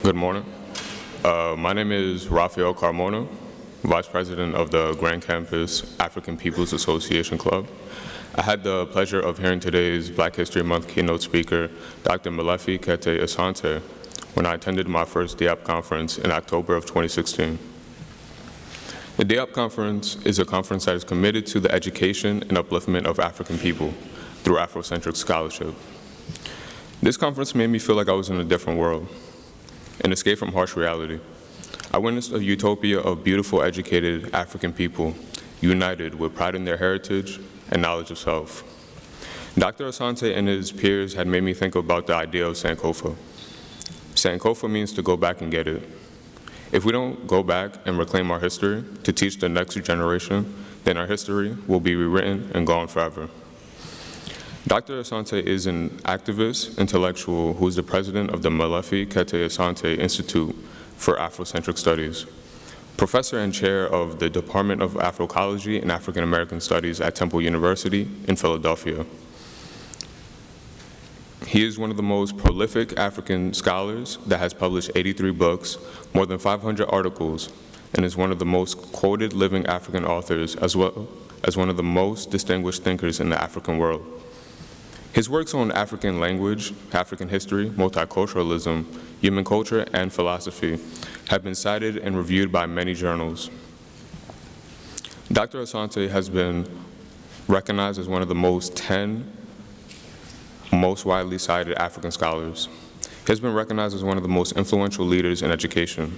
Good morning. My name is Rafael Carmona, Vice President of the Grand Campus African People's Association Club. I had the pleasure of hearing today's Black History Month keynote speaker, Dr. Molefi Kete Asante, when I attended my first DAP conference in October of 2016. The DAP conference is a conference that is committed to the education and upliftment of African people through Afrocentric scholarship. This conference made me feel like I was in a different world, an escape from harsh reality. I witnessed a utopia of beautiful, educated African people united with pride in their heritage and knowledge of self. Dr. Asante and his peers had made me think about the idea of Sankofa. Sankofa means to go back and get it. If we don't go back and reclaim our history to teach the next generation, then our history will be rewritten and gone forever. Dr. Asante is an activist, intellectual, who is the president of the Molefi Kete Asante Institute for Afrocentric Studies, professor and chair of the Department of Africology and African American Studies at Temple University in Philadelphia. He is one of the most prolific African scholars that has published 83 books, more than 500 articles, and is one of the most quoted living African authors, as well as one of the most distinguished thinkers in the African world. His works on African language, African history, multiculturalism, human culture, and philosophy have been cited and reviewed by many journals. Dr. Asante has been recognized as one of the 10 most widely cited African scholars. He has been recognized as one of the most influential leaders in education.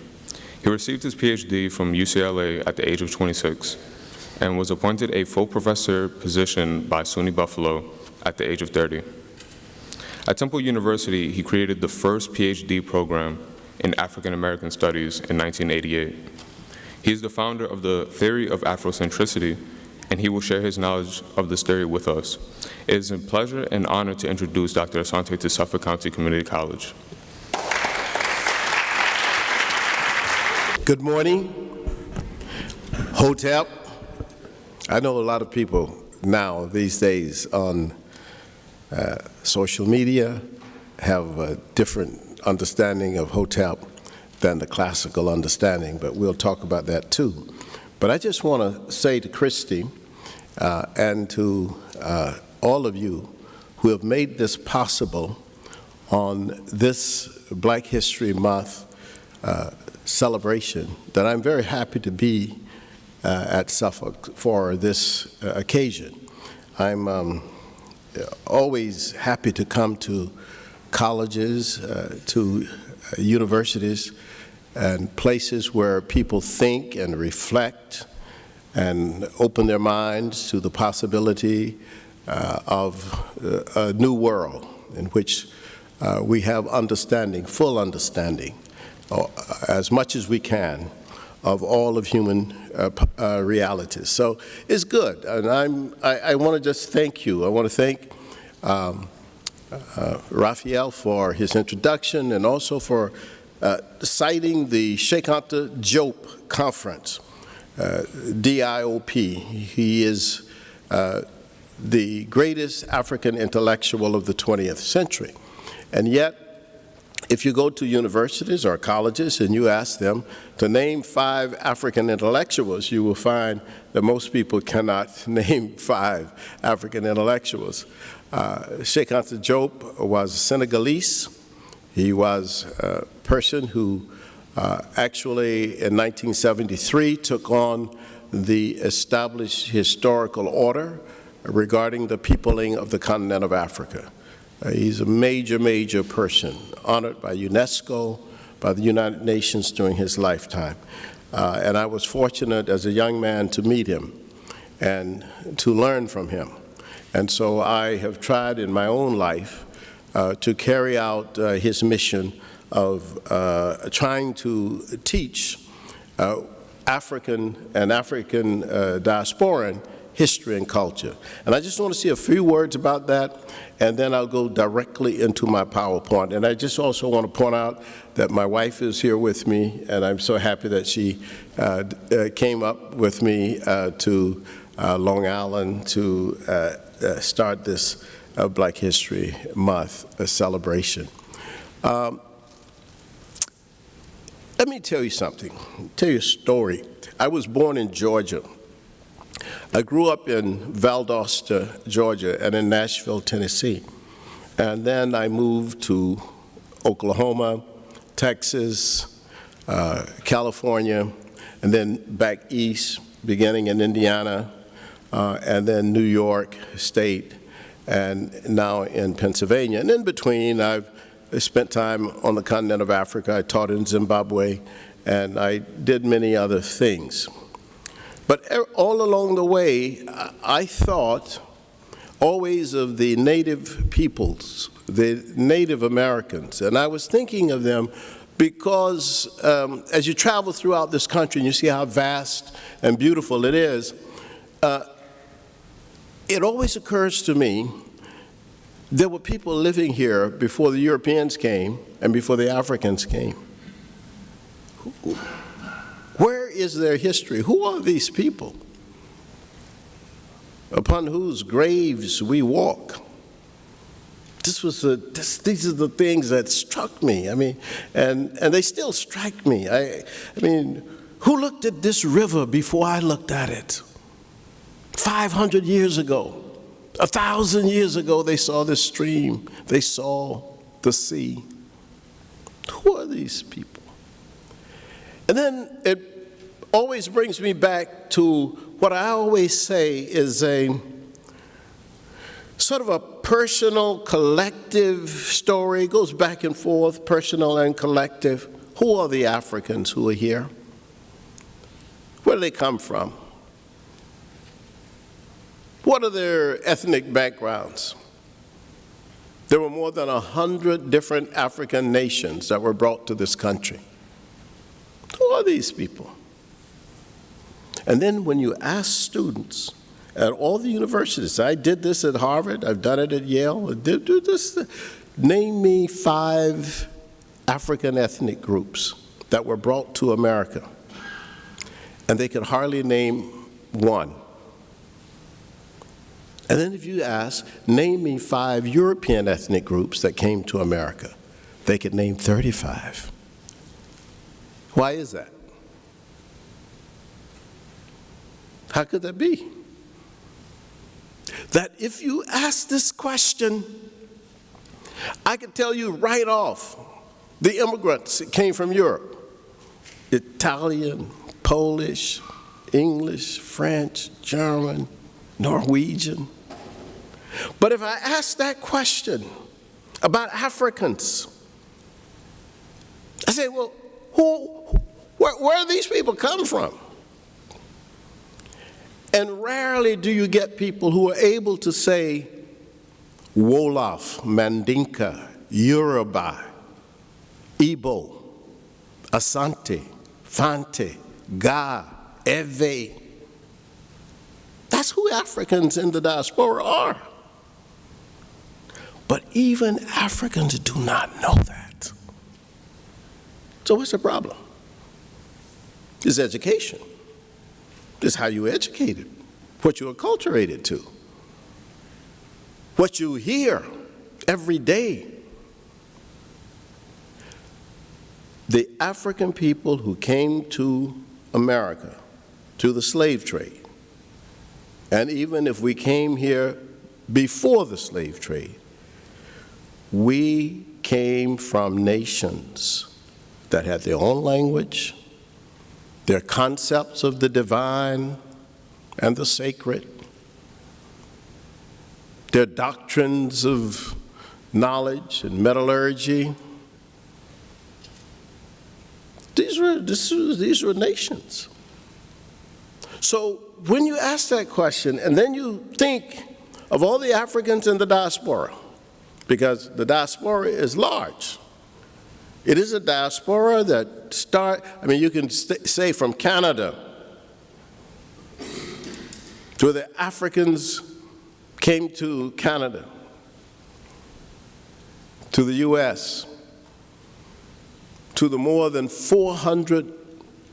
He received his PhD from UCLA at the age of 26 and was appointed a full professor position by SUNY Buffalo at the age of 30. At Temple University, he created the first PhD program in African American Studies in 1988. He is the founder of the theory of Afrocentricity, and he will share his knowledge of this theory with us. It is a pleasure and honor to introduce Dr. Asante to Suffolk County Community College. Good morning. Hotep. I know a lot of people now, these days, on social media have a different understanding of Hotep than the classical understanding, but we'll talk about that too. But I just want to say to Christy and to all of you who have made this possible on this Black History Month celebration that I'm very happy to be at Suffolk for this occasion. I'm always happy to come to colleges, to universities, and places where people think and reflect and open their minds to the possibility of a new world in which we have understanding, full understanding, as much as we can, of all of human realities. So it's good, and I want to just thank you. I want to thank Raphael for his introduction and also for citing the Sheikh Anta Diop Conference, DIOP. He is the greatest African intellectual of the 20th century, and yet if you go to universities or colleges and you ask them to name 5 African intellectuals, you will find that most people cannot name 5 African intellectuals. Sheikh Anta Diop was Senegalese. He was a person who actually in 1973 took on the established historical order regarding the peopling of the continent of Africa. He's a major, major person, honored by UNESCO, by the United Nations during his lifetime. And I was fortunate as a young man to meet him and to learn from him. And so I have tried in my own life to carry out his mission of trying to teach African and African diasporan history and culture. And I just want to say a few words about that, and then I'll go directly into my PowerPoint. And I just also want to point out that my wife is here with me, and I'm so happy that she came up with me to Long Island to start this Black History Month celebration. Let me tell you something, tell you a story. I was born in Georgia. I grew up in Valdosta, Georgia, and in Nashville, Tennessee. And then I moved to Oklahoma, Texas, California, and then back east, beginning in Indiana, and then New York State, and now in Pennsylvania. And in between, I've spent time on the continent of Africa. I taught in Zimbabwe, and I did many other things. But all along the way, I thought always of the native peoples, the Native Americans, and I was thinking of them because as you travel throughout this country and you see how vast and beautiful it is, it always occurs to me there were people living here before the Europeans came and before the Africans came. Where is their history? Who are these people upon whose graves we walk? These are the things that struck me. I mean, and they still strike me. I mean, who looked at this river before I looked at it? 500 years ago, 1,000 years ago, they saw this stream. They saw the sea. Who are these people? And then it always brings me back to what I always say is a sort of a personal, collective story. It goes back and forth, personal and collective. Who are the Africans who are here? Where do they come from? What are their ethnic backgrounds? There were more than 100 different African nations that were brought to this country. Who are these people? And then when you ask students at all the universities, I did this at Harvard, I've done it at Yale, I did do this, name me 5 African ethnic groups that were brought to America. And they could hardly name one. And then if you ask, name me 5 European ethnic groups that came to America, they could name 35. Why is that? How could that be? That if you ask this question, I could tell you right off, the immigrants that came from Europe, Italian, Polish, English, French, German, Norwegian. But if I ask that question about Africans, I say, well, where do these people come from? And rarely do you get people who are able to say Wolof, Mandinka, Yoruba, Igbo, Asante, Fante, Ga, Ewe. That's who Africans in the diaspora are. But even Africans do not know that. So what's the problem? It's education. It's how you educated, what you are acculturated to, what you hear every day. The African people who came to America through the slave trade, and even if we came here before the slave trade, we came from nations that had their own language, their concepts of the divine and the sacred, their doctrines of knowledge and metallurgy. These were nations. So when you ask that question, and then you think of all the Africans in the diaspora, because the diaspora is large. It is a diaspora that you can say from Canada, to the Africans came to Canada, to the US, to the more than 400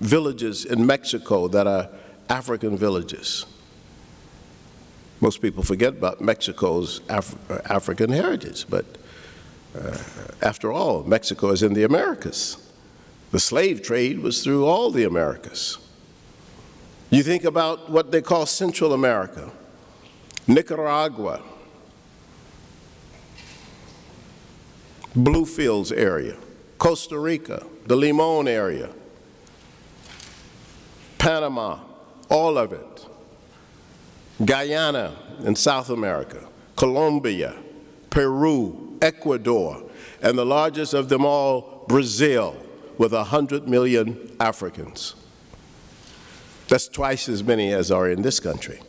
villages in Mexico that are African villages. Most people forget about Mexico's African heritage, but after all, Mexico is in the Americas. The slave trade was through all the Americas. You think about what they call Central America, Nicaragua, Bluefields area, Costa Rica, the Limon area, Panama, all of it, Guyana in South America, Colombia, Peru, Ecuador, and the largest of them all, Brazil, with 100 million Africans. That's twice as many as are in this country.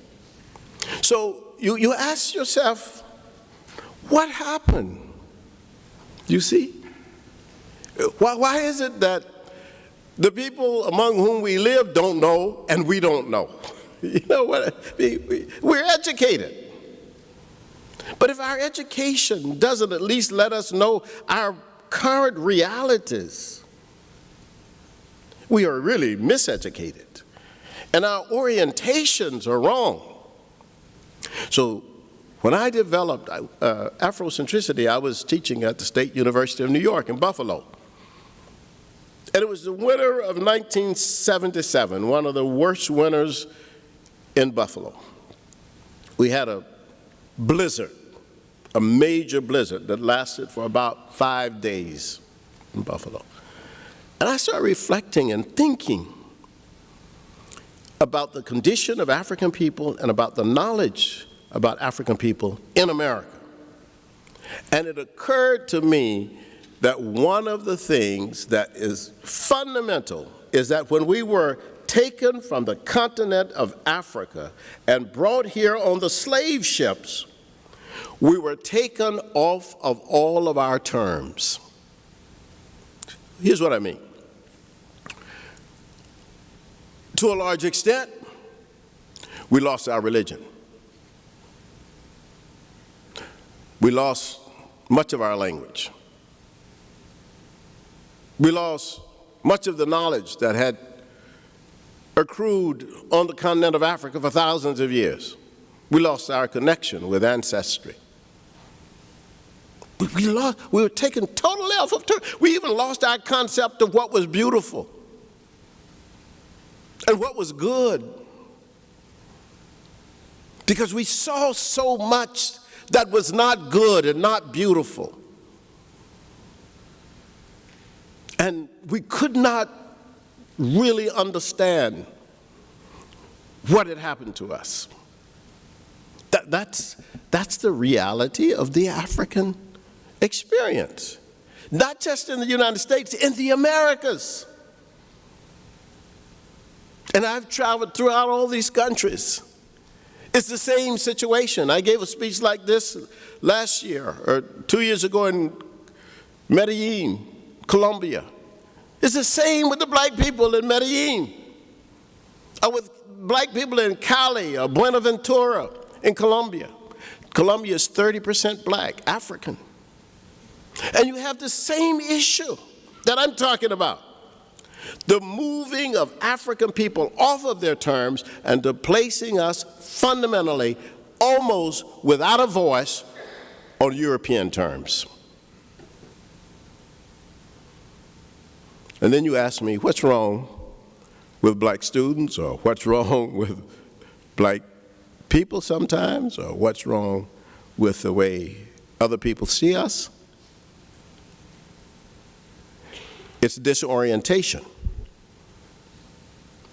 So you ask yourself, what happened? You see? Why is it that the people among whom we live don't know and we don't know? You know what? We're educated. But if our education doesn't at least let us know our current realities, we are really miseducated. And our orientations are wrong. So when I developed Afrocentricity, I was teaching at the State University of New York in Buffalo. And it was the winter of 1977, one of the worst winters in Buffalo. We had a blizzard, a major blizzard that lasted for about 5 days in Buffalo. And I started reflecting and thinking about the condition of African people and about the knowledge about African people in America. And it occurred to me that one of the things that is fundamental is that when we were taken from the continent of Africa and brought here on the slave ships, we were taken off of all of our terms. Here's what I mean. To a large extent, we lost our religion. We lost much of our language. We lost much of the knowledge that had accrued on the continent of Africa for thousands of years. We lost our connection with ancestry. We were taken totally off of turn. We even lost our concept of what was beautiful and what was good, because we saw so much that was not good and not beautiful. And we could not really understand what had happened to us. That's the reality of the African experience, not just in the United States, in the Americas. And I've traveled throughout all these countries. It's the same situation. I gave a speech like this last year or 2 years ago in Medellin, Colombia. It's the same with the black people in Medellin, or with black people in Cali or Buenaventura in Colombia. Colombia is 30% black, African. And you have the same issue that I'm talking about. The moving of African people off of their terms and to placing us fundamentally, almost without a voice, on European terms. And then you ask me, what's wrong with black students, or what's wrong with black people sometimes, or what's wrong with the way other people see us? It's disorientation,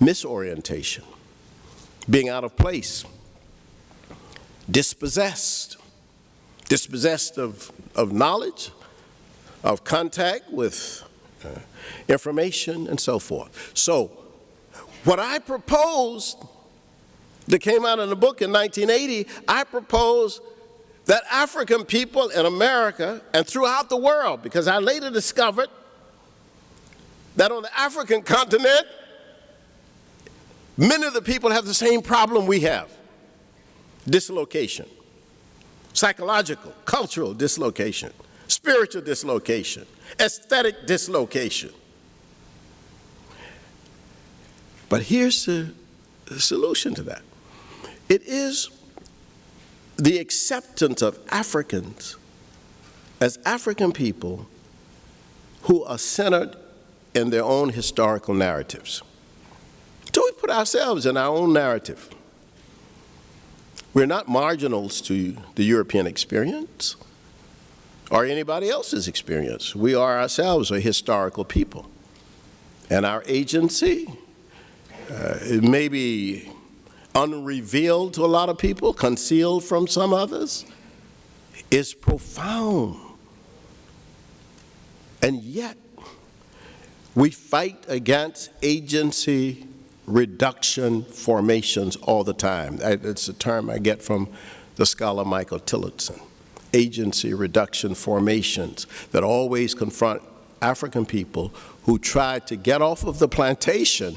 misorientation, being out of place, dispossessed of knowledge, of contact with information, and so forth. So what I proposed that came out in the book in 1980, I proposed that African people in America and throughout the world, because I later discovered that on the African continent, many of the people have the same problem we have: dislocation, psychological, cultural dislocation, spiritual dislocation, aesthetic dislocation. But here's the solution to that. It is the acceptance of Africans as African people who are centered in their own historical narratives. So we put ourselves in our own narrative. We're not marginals to the European experience or anybody else's experience. We are ourselves a historical people. And our agency, it may be unrevealed to a lot of people, concealed from some others, is profound. And yet, we fight against agency reduction formations all the time. It's a term I get from the scholar Michael Tillotson. Agency reduction formations that always confront African people who try to get off of the plantation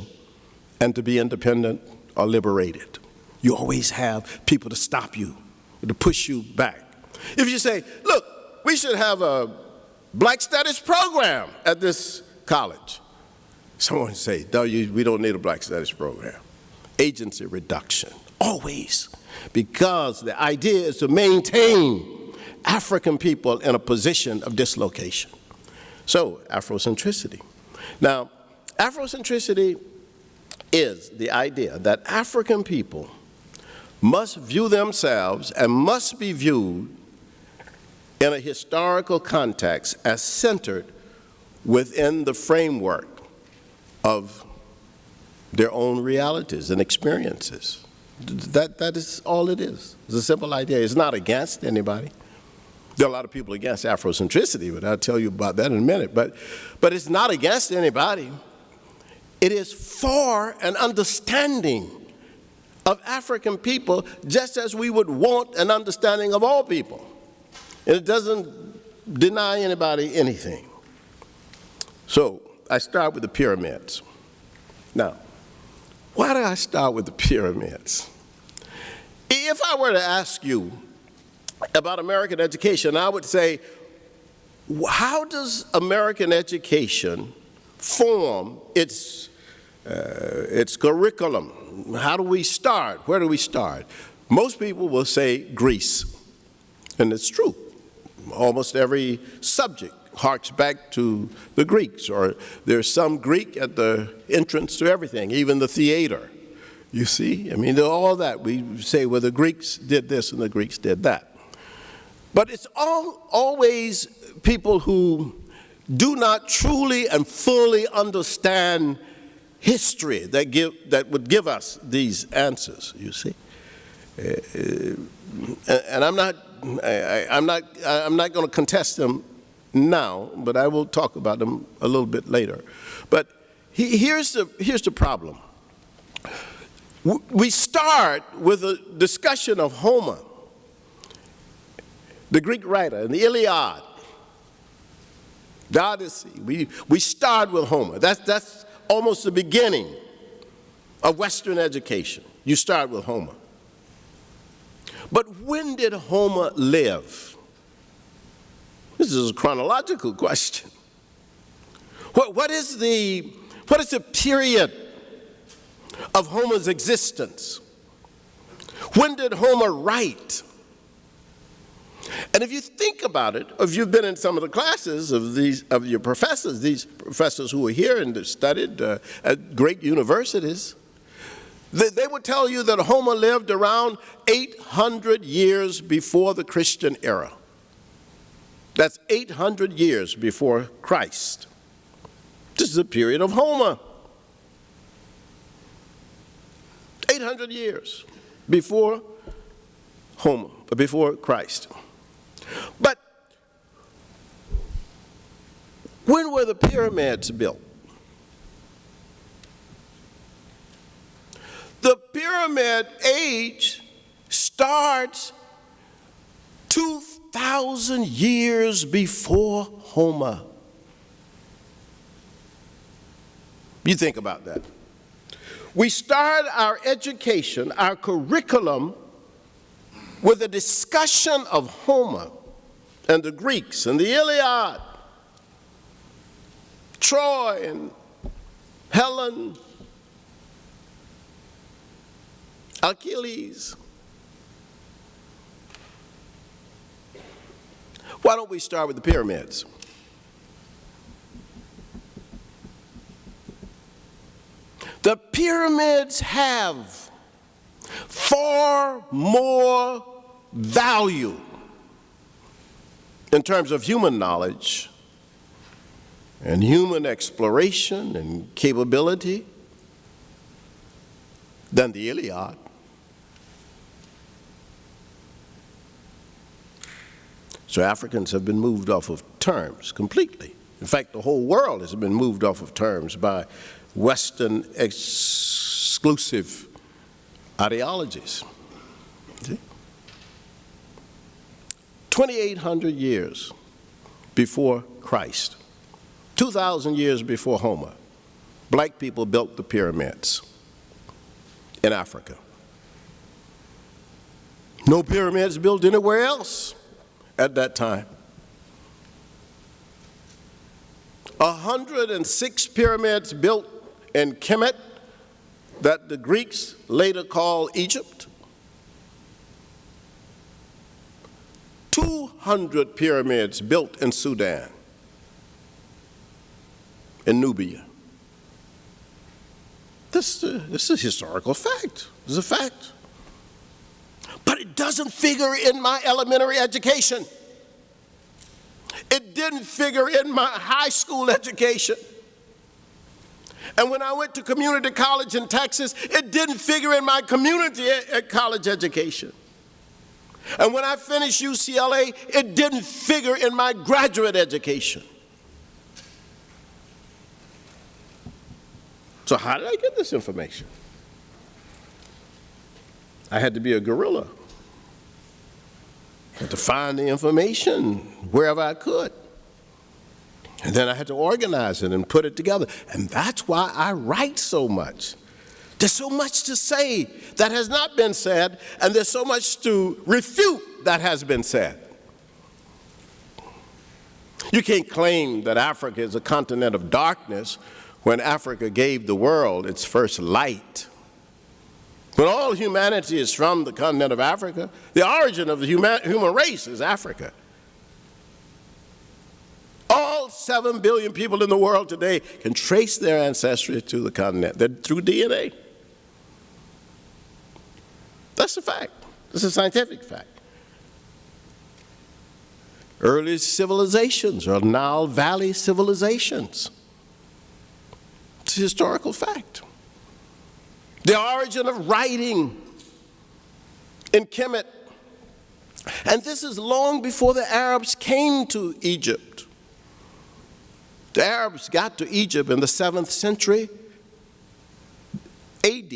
and to be independent or liberated. You always have people to stop you, to push you back. If you say, look, we should have a Black Studies program at this college, someone would say, no, we don't need a Black Studies program. Agency reduction, always, because the idea is to maintain African people in a position of dislocation. So, Afrocentricity. Now, Afrocentricity is the idea that African people must view themselves and must be viewed in a historical context as centered within the framework of their own realities and experiences. That is all it is. It's a simple idea. It's not against anybody. There are a lot of people against Afrocentricity, but I'll tell you about that in a minute. But it's not against anybody. It is for an understanding of African people, just as we would want an understanding of all people. And it doesn't deny anybody anything. So I start with the pyramids. Now, why do I start with the pyramids? If I were to ask you about American education, I would say, how does American education form its curriculum? How do we start? Where do we start? Most people will say Greece, and it's true. Almost every subject harks back to the Greeks, or there's some Greek at the entrance to everything, even the theater. You see? I mean, all that. We say, well, the Greeks did this and the Greeks did that. But it's always people who do not truly and fully understand history that would give us these answers, you see. And I'm not going to contest them now, but I will talk about them a little bit later. But here's the problem. We start with a discussion of Homer, the Greek writer, and the Iliad, the Odyssey. We start with Homer. That's almost the beginning of Western education. You start with Homer. But when did Homer live? This is a chronological question. What is the period of Homer's existence? When did Homer write? And if you think about it, if you've been in some of the classes of your professors, these professors who are here and studied at great universities, they would tell you that Homer lived around 800 years before the Christian era. That's 800 years before Christ. This is a period of Homer. 800 years before Homer, before Christ. But when were the pyramids built? The pyramid age starts 2,000 years before Homer. You think about that. We start our education, our curriculum, with a discussion of Homer and the Greeks and the Iliad, Troy and Helen, Achilles. Why don't we start with the pyramids? The pyramids have far more value in terms of human knowledge and human exploration and capability than the Iliad. So Africans have been moved off of terms completely. In fact, the whole world has been moved off of terms by Western exclusive ideologies. See? 2,800 years before Christ, 2,000 years before Homer, black people built the pyramids in Africa. No pyramids built anywhere else at that time. 106 pyramids built in Kemet that the Greeks later called Egypt. 200 pyramids built in Sudan, in Nubia. This is a historical fact. This is a fact. But it doesn't figure in my elementary education. It didn't figure in my high school education. And when I went to community college in Texas, it didn't figure in my community college education. And when I finished UCLA, it didn't figure in my graduate education. So how did I get this information? I had to be a guerrilla. I had to find the information wherever I could. And then I had to organize it and put it together. And that's why I write so much. There's so much to say that has not been said, and there's so much to refute that has been said. You can't claim that Africa is a continent of darkness when Africa gave the world its first light. When all humanity is from the continent of Africa, the origin of the human race is Africa. All 7 billion people in the world today can trace their ancestry to the continent. They're through DNA. That's a fact. That's a scientific fact. Early civilizations are Nile Valley civilizations. It's a historical fact. The origin of writing in Kemet. And this is long before the Arabs came to Egypt. The Arabs got to Egypt in the 7th century AD,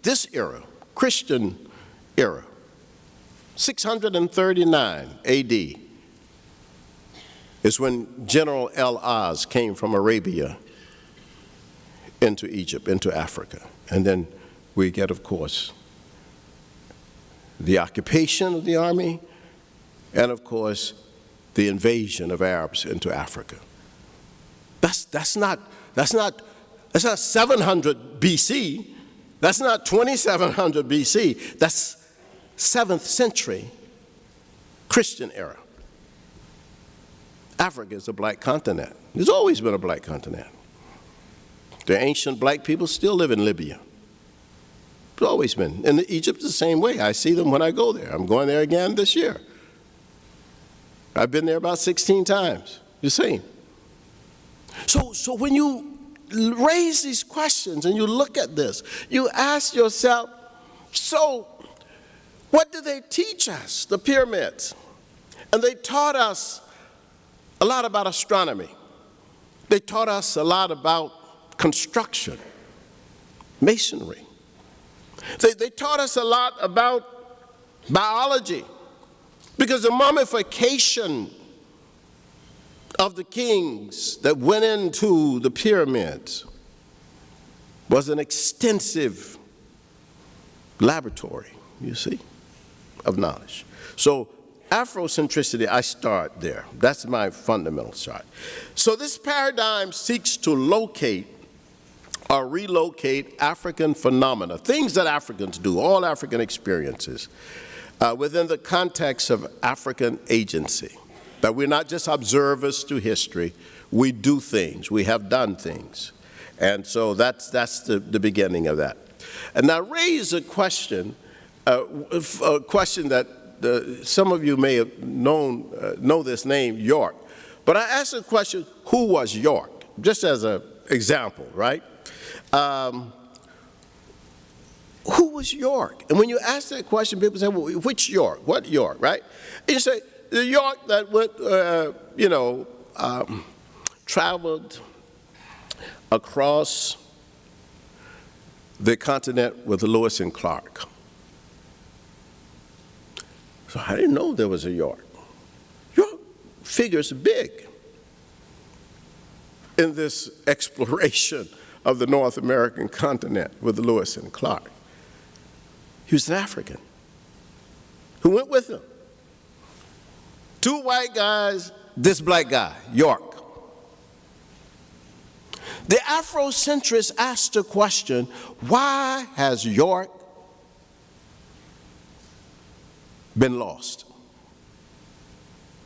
this era, Christian era, 639 AD is when General El-Az came from Arabia into Egypt, into Africa. And then we get, of course, the occupation of the army and, of course, the invasion of Arabs into Africa. That's not 700 BC. That's not 2700 BC. That's 7th century Christian era. Africa is a black continent. There's always been a black continent. The ancient black people still live in Libya. It's always been. And Egypt is the same way. I see them when I go there. I'm going there again this year. I've been there about 16 times. You see. So when you raise these questions and you look at this, you ask yourself, so what do they teach us, the pyramids? And they taught us a lot about astronomy. They taught us a lot about construction, masonry. They taught us a lot about biology, because the mummification of the kings that went into the pyramids was an extensive laboratory, you see, of knowledge. So Afrocentricity, I start there. That's my fundamental start. So this paradigm seeks to locate or relocate African phenomena, things that Africans do, all African experiences, within the context of African agency. That we're not just observers to history, we do things, we have done things. And so that's the beginning of that. And I raise a question that some of you may have know this name, York. But I asked the question, who was York? Just as an example, right? Who was York? And when you ask that question, people say, well, which York? What York, right? And you say, the York that went, traveled across the continent with Lewis and Clark. So I didn't know there was a York. York figures big in this exploration of the North American continent with Lewis and Clark. He was an African who went with him. 2 white guys, this black guy, York. The Afrocentrists asked the question, why has York been lost?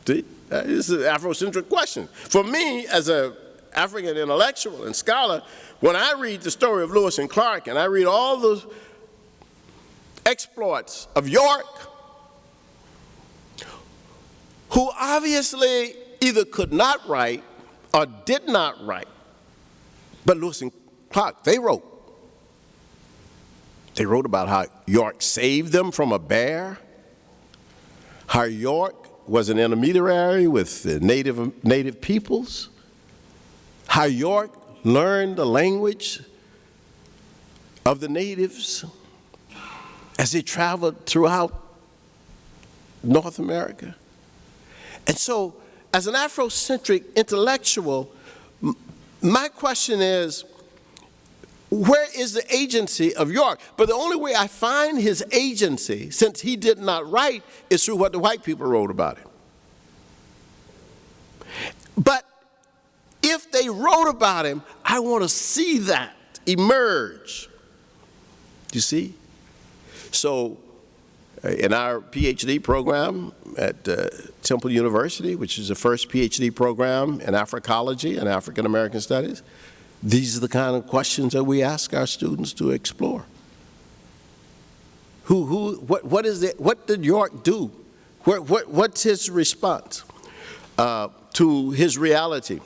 See, this is an Afrocentric question. For me, as an African intellectual and scholar, when I read the story of Lewis and Clark and I read all the exploits of York, who obviously either could not write or did not write, but Lewis and Clark, they wrote. They wrote about how York saved them from a bear, how York was an intermediary with the native peoples, how York learned the language of the natives as they traveled throughout North America. And so, as an Afrocentric intellectual, my question is, where is the agency of York? But the only way I find his agency, since he did not write, is through what the white people wrote about him. But if they wrote about him, I want to see that emerge. You see? So, in our PhD program at Temple University, which is the first PhD program in Africology and African American Studies, these are the kind of questions that we ask our students to explore. What did York do? What's his response to his reality?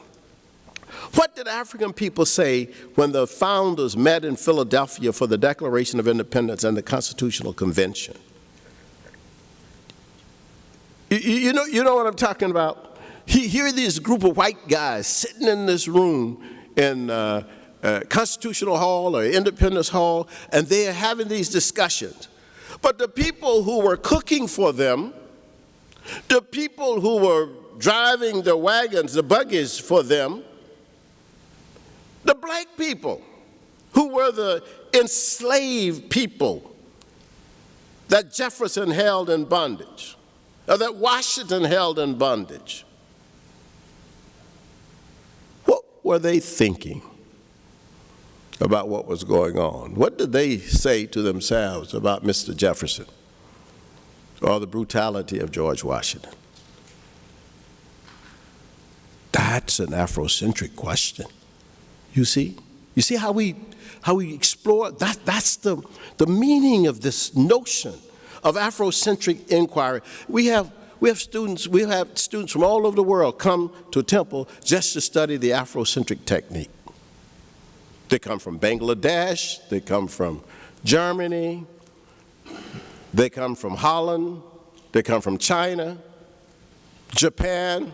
What did African people say when the founders met in Philadelphia for the Declaration of Independence and the Constitutional Convention? You know what I'm talking about? Here are these group of white guys sitting in this room in Constitutional Hall or Independence Hall, and they are having these discussions. But the people who were cooking for them, the people who were driving the wagons, the buggies for them, the black people who were the enslaved people that Jefferson held in bondage, or that Washington held in bondage. What were they thinking about what was going on? What did they say to themselves about Mr. Jefferson or the brutality of George Washington? That's an Afrocentric question. You see? You see how we explore? That's the meaning of this notion of Afrocentric inquiry. We have students from all over the world come to Temple just to study the Afrocentric technique. They come from Bangladesh, they come from Germany, they come from Holland, they come from China, Japan,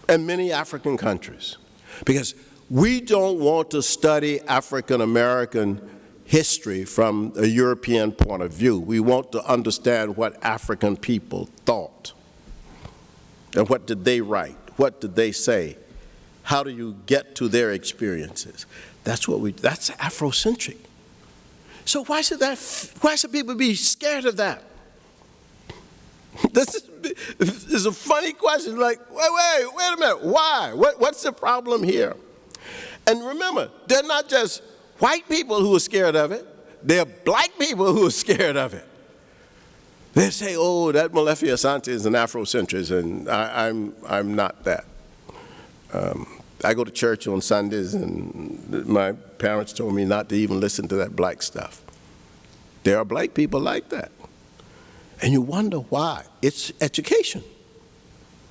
and many African countries. Because we don't want to study African American history from a European point of view. We want to understand what African people thought. And what did they write? What did they say? How do you get to their experiences? That's Afrocentric. So why should people be scared of that? This is a funny question. Like, wait a minute. Why? What's the problem here? And remember, they're not just white people who are scared of it. They're black people who are scared of it. They say, oh, that Molefi Asante is an Afrocentrist, and I'm not that. I go to church on Sundays, and my parents told me not to even listen to that black stuff. There are black people like that. And you wonder why. It's education.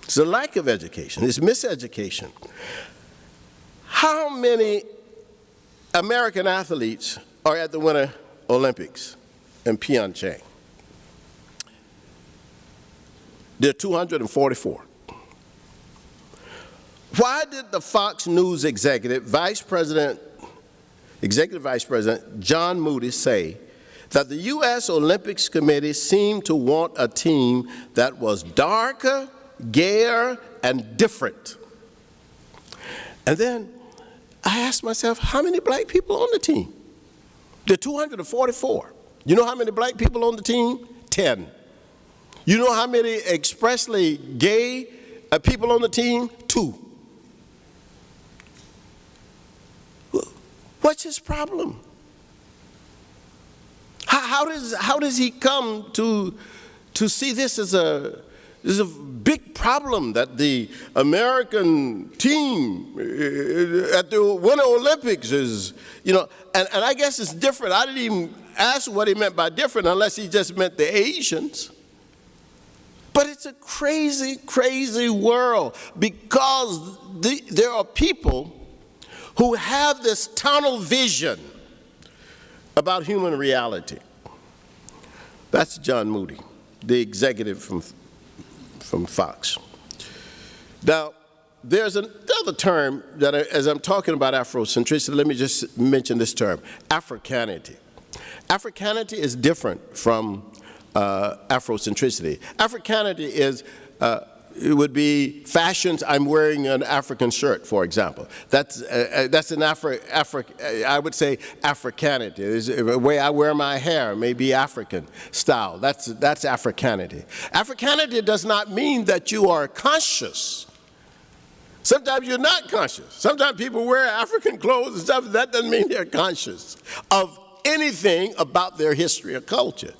It's a lack of education. It's miseducation. How many American athletes are at the Winter Olympics in Pyeongchang? There are 244. Why did the Fox News executive vice president John Moody say that the U.S. Olympics Committee seemed to want a team that was darker, gayer, and different? And then I asked myself, how many black people on the team? There are 244. You know how many black people on the team? 10. You know how many expressly gay people on the team? 2. What's his problem? How does he come to see this as a big problem that the American team at the Winter Olympics is, you know, and I guess it's different. I didn't even ask what he meant by different unless he just meant the Asians. But it's a crazy, crazy world because there are people who have this tunnel vision about human reality. That's John Moody, the executive from Fox. Now, there's another term that, as I'm talking about Afrocentricity, let me just mention this term, Africanity. Africanity is different from Afrocentricity. Africanity is, it would be fashions. I'm wearing an African shirt, for example. That's an I would say Africanity. The way I wear my hair may be African style. That's Africanity. Africanity does not mean that you are conscious. Sometimes you're not conscious. Sometimes people wear African clothes and stuff. That doesn't mean they're conscious of anything about their history or culture.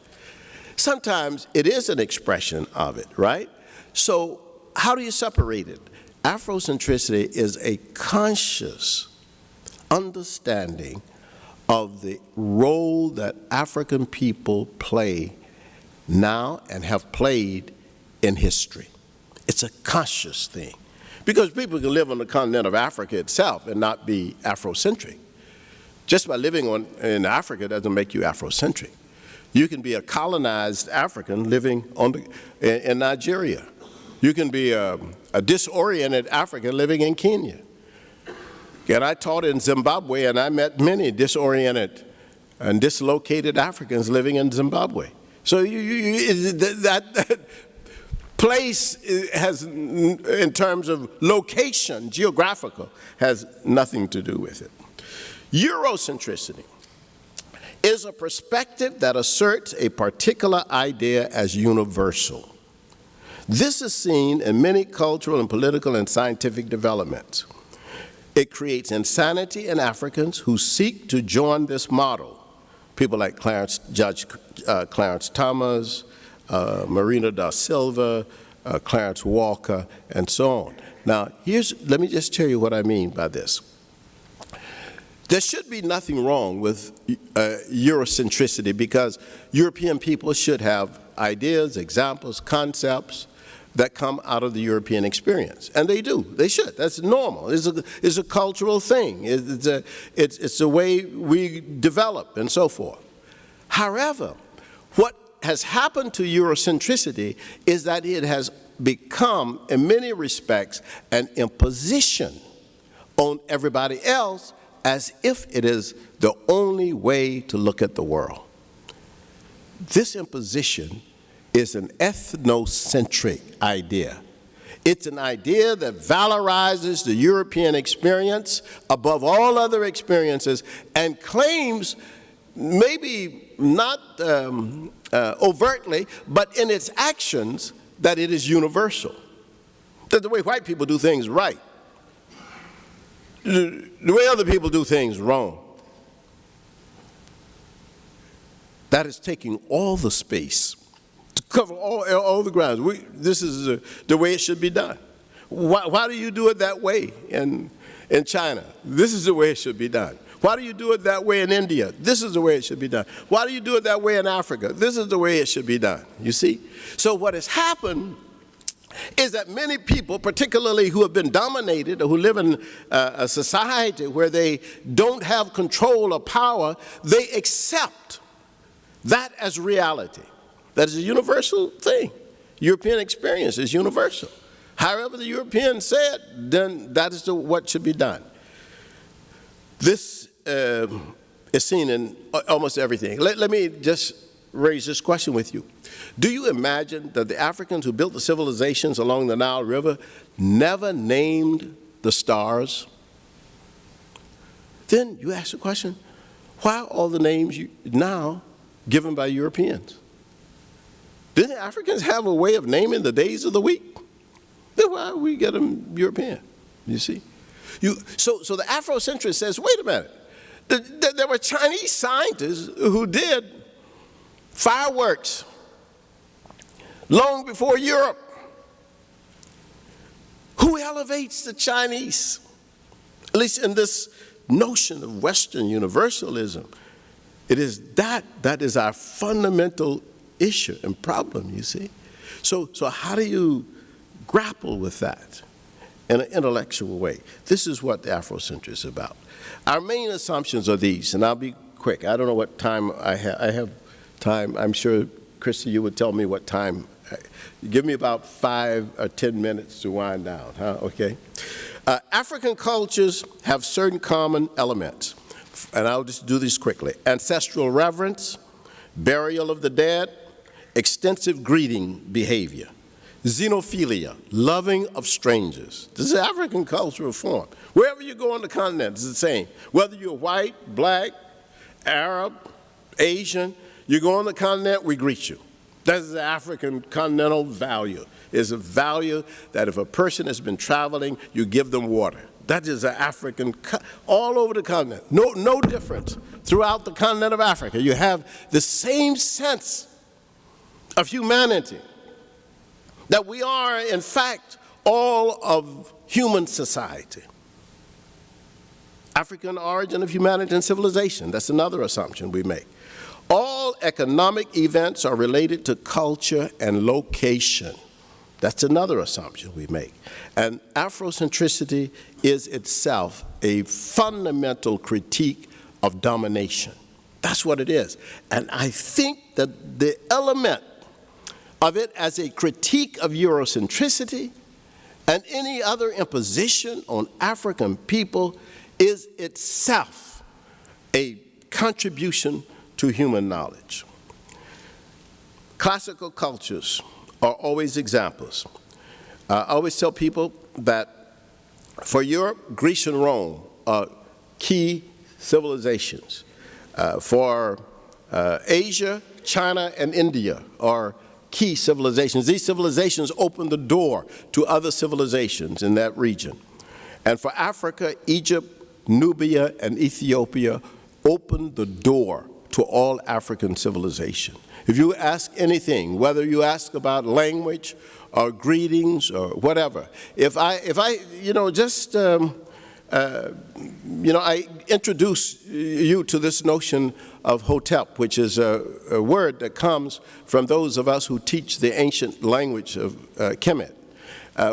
Sometimes it is an expression of it, right? So how do you separate it? Afrocentricity is a conscious understanding of the role that African people play now and have played in history. It's a conscious thing. Because people can live on the continent of Africa itself and not be Afrocentric. Just by living in Africa doesn't make you Afrocentric. You can be a colonized African living in Nigeria. You can be a disoriented African living in Kenya. And I taught in Zimbabwe, and I met many disoriented and dislocated Africans living in Zimbabwe. So that place has, in terms of location, geographical, has nothing to do with it. Eurocentricity is a perspective that asserts a particular idea as universal. This is seen in many cultural and political and scientific developments. It creates insanity in Africans who seek to join this model. People like Judge Clarence Thomas, Marina da Silva, Clarence Walker, and so on. Now, let me just tell you what I mean by this. There should be nothing wrong with Eurocentricity because European people should have ideas, examples, concepts that come out of the European experience. And they do. They should. That's normal. It's a cultural thing. It's the way we develop and so forth. However, what has happened to Eurocentricity is that it has become, in many respects, an imposition on everybody else as if it is the only way to look at the world. This imposition is an ethnocentric idea. It's an idea that valorizes the European experience above all other experiences and claims, maybe not overtly, but in its actions, that it is universal. That the way white people do things right, the way other people do things wrong. That is taking all the space to cover all the grounds. This is the way it should be done. Why do you do it that way? And in China? This is the way it should be done. Why do you do it that way in India? This is the way it should be done. Why do you do it that way in Africa? This is the way it should be done, you see? So what has happened is that many people, particularly who have been dominated or who live in a society where they don't have control or power, they accept that as reality. That is a universal thing. European experience is universal. However the Europeans said, then that is what should be done. This is seen in almost everything. Let me just raise this question with you. Do you imagine that the Africans who built the civilizations along the Nile River never named the stars? Then you ask the question, why are all the names now given by Europeans? Didn't the Africans have a way of naming the days of the week? Then why we get them European, you see? So the Afrocentricist says, wait a minute, there were Chinese scientists who did fireworks long before Europe. Who elevates the Chinese? At least in this notion of Western universalism, it is that is our fundamental issue and problem, you see. So how do you grapple with that in an intellectual way? This is what the Afrocentricity is about. Our main assumptions are these, and I'll be quick. I don't know what time I have time. I'm sure, Christy, you would tell me what time. Give me about 5 or 10 minutes to wind down, huh? Okay. African cultures have certain common elements, and I'll just do these quickly. Ancestral reverence, burial of the dead, extensive greeting behavior, xenophilia, loving of strangers. This is African cultural form. Wherever you go on the continent, it's the same. Whether you're white, black, Arab, Asian, you go on the continent, we greet you. That is the African continental value. It's a value that if a person has been traveling, you give them water. That is an African, all over the continent. No difference. Throughout the continent of Africa, you have the same sense of humanity, that we are, in fact, all of human society. African origin of humanity and civilization, that's another assumption we make. All economic events are related to culture and location. That's another assumption we make. And Afrocentricity is itself a fundamental critique of domination. That's what it is. And I think that the element of it as a critique of Eurocentricity and any other imposition on African people is itself a contribution to human knowledge. Classical cultures are always examples. I always tell people that for Europe, Greece and Rome are key civilizations. For Asia, China and India are key civilizations. These civilizations open the door to other civilizations in that region. And for Africa, Egypt, Nubia, and Ethiopia opened the door to all African civilization. If you ask anything, whether you ask about language or greetings or whatever, I introduce you to this notion of Hotep, which is a word that comes from those of us who teach the ancient language of Kemet.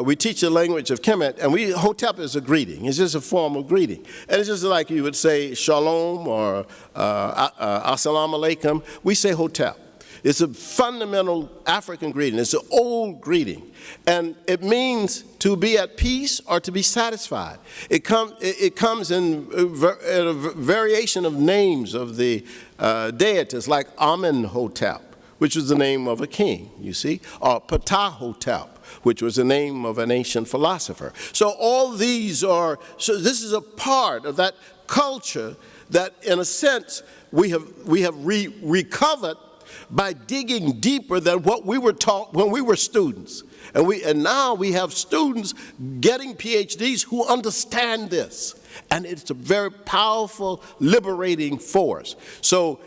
We teach the language of Kemet, and Hotep is a greeting. It's just a form of greeting. And it's just like you would say shalom or assalamu alaikum. We say Hotep. It's a fundamental African greeting. It's an old greeting. And it means to be at peace or to be satisfied. It comes in a variation of names of the deities, like Amenhotep, which was the name of a king, you see, or Ptahhotep, which was the name of an ancient philosopher. So all these are, so this is a part of that culture that, in a sense, we have recovered by digging deeper than what we were taught when we were students. And now we have students getting PhDs who understand this. And it's a very powerful, liberating force. So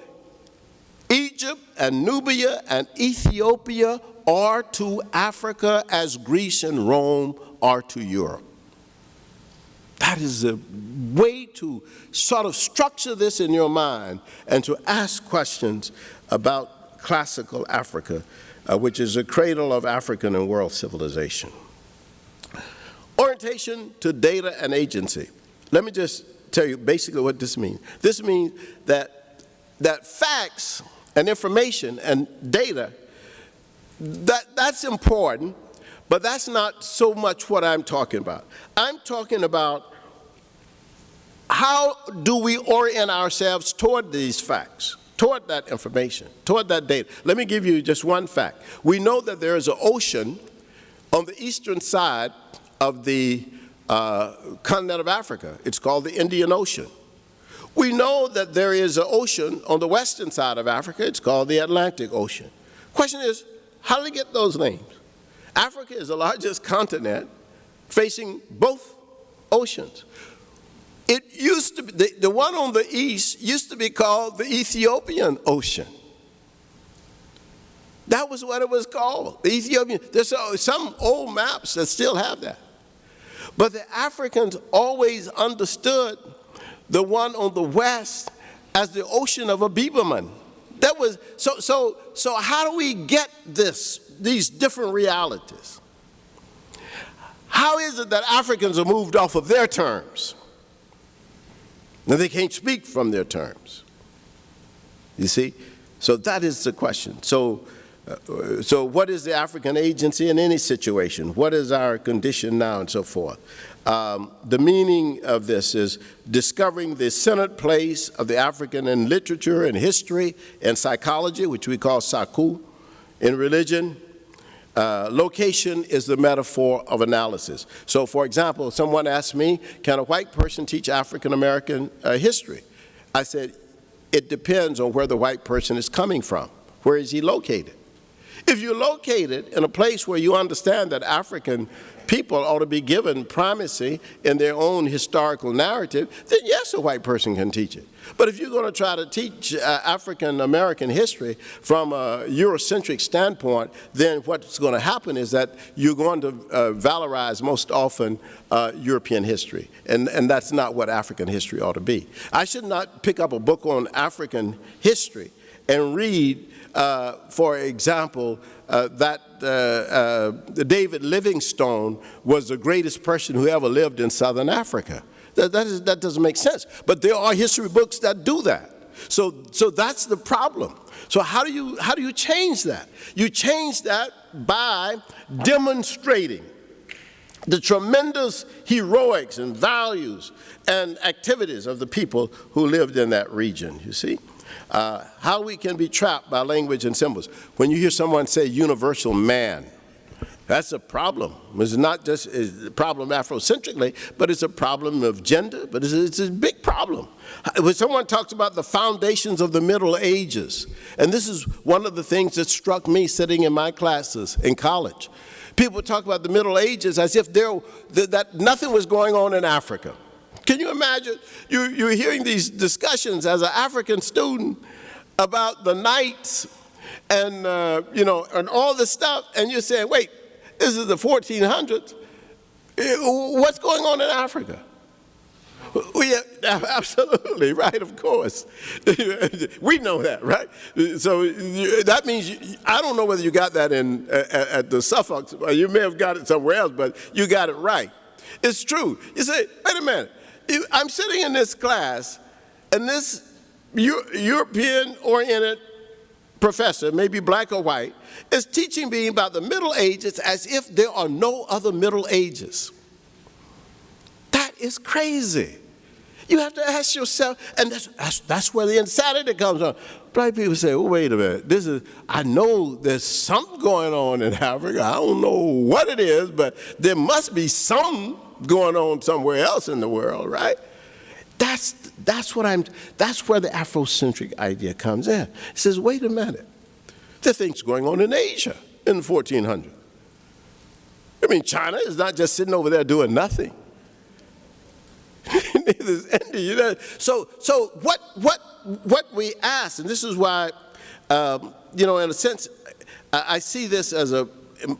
Egypt and Nubia and Ethiopia are to Africa as Greece and Rome are to Europe. That is a way to sort of structure this in your mind and to ask questions about classical Africa, which is the cradle of African and world civilization. Orientation to data and agency. Let me just tell you basically what this means. This means that facts and information and data, that's important, but that's not so much what I'm talking about. I'm talking about how do we orient ourselves toward these facts, toward that information, toward that data. Let me give you just one fact. We know that there is an ocean on the eastern side of the continent of Africa. It's called the Indian Ocean. We know that there is an ocean on the western side of Africa. It's called the Atlantic Ocean. Question is, how do they get those names? Africa is the largest continent facing both oceans. It used to be, the one on the east used to be called the Ethiopian Ocean. That was what it was called, the Ethiopian. There's some old maps that still have that. But the Africans always understood the one on the west as the ocean of Abibaman. That was, so how do we get these different realities? How is it that Africans are moved off of their terms? Now they can't speak from their terms. You see? So that is the question. So what is the African agency in any situation? What is our condition now and so forth? The meaning of this is discovering the centered place of the African in literature and history and psychology, which we call Saku, in religion. Location is the metaphor of analysis. So, for example, someone asked me, can a white person teach African American history? I said, it depends on where the white person is coming from. Where is he located? If you're located in a place where you understand that African people ought to be given primacy in their own historical narrative, then yes, a white person can teach it. But if you're going to try to teach African American history from a Eurocentric standpoint, then what's going to happen is that you're going to valorize most often European history. And that's not what African history ought to be. I should not pick up a book on African history and read, for example, that David Livingstone was the greatest person who ever lived in Southern Africa. That doesn't make sense. But there are history books that do that. So that's the problem. So how do you change that? You change that by demonstrating the tremendous heroics and values and activities of the people who lived in that region, you see? How we can be trapped by language and symbols. When you hear someone say universal man, that's a problem. It's not just a problem Afrocentrically, but it's a problem of gender, but it's a big problem. When someone talks about the foundations of the Middle Ages, and this is one of the things that struck me sitting in my classes in college. People talk about the Middle Ages as if that nothing was going on in Africa. Can you imagine? You're hearing these discussions as an African student about the knights and, and all this stuff, and you're saying, wait, this is the 1400s. What's going on in Africa? Well, yeah, absolutely, right, of course. We know that, right? So that means, I don't know whether you got that at the Suffolk, you may have got it somewhere else, but you got it right. It's true. You say, wait a minute. I'm sitting in this class, and this European-oriented professor, maybe black or white, is teaching me about the Middle Ages as if there are no other Middle Ages. That is crazy. You have to ask yourself, and that's where the insanity comes from. Black people say, oh, wait a minute, I know there's something going on in Africa. I don't know what it is, but there must be something going on somewhere else in the world, right? That's where the Afrocentric idea comes in. It says, wait a minute, there are things going on in Asia in the 1400s. I mean, China is not just sitting over there doing nothing. Neither is India. So what we ask, and this is why, in a sense, I see this as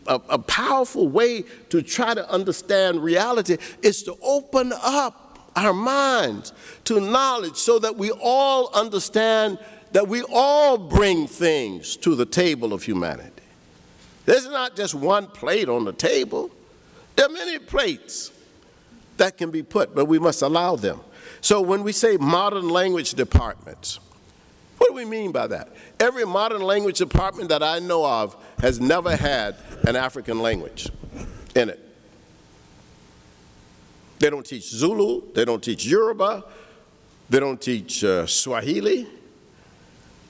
a powerful way to try to understand reality is to open up our minds to knowledge so that we all understand that we all bring things to the table of humanity. There's not just one plate on the table. There are many plates that can be put, but we must allow them. So when we say modern language departments, what do we mean by that? Every modern language department that I know of has never had an African language in it. They don't teach Zulu, they don't teach Yoruba, they don't teach Swahili,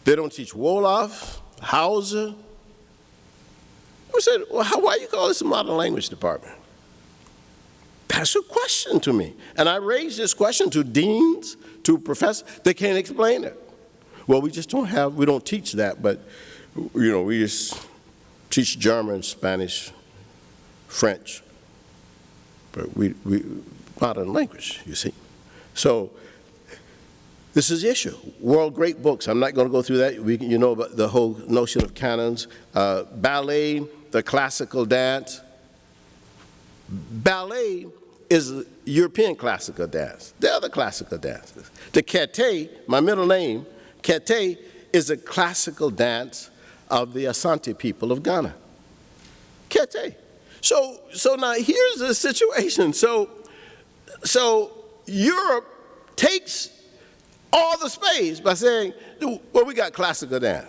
they don't teach Wolof, Hausa. I said, well, why do you call this a modern language department? That's a question to me. And I raised this question to deans, to professors. They can't explain it. Well, we don't teach that, but, we just teach German, Spanish, French. But modern language, you see. So this is the issue. World great books. I'm not going to go through that. You know about the whole notion of canons. Ballet, the classical dance. Ballet is European classical dance. There are other classical dances. The Kete, my middle name, Kete is a classical dance of the Asante people of Ghana. Kete. So now here's the situation. So Europe takes all the space by saying, well, we got classical dance.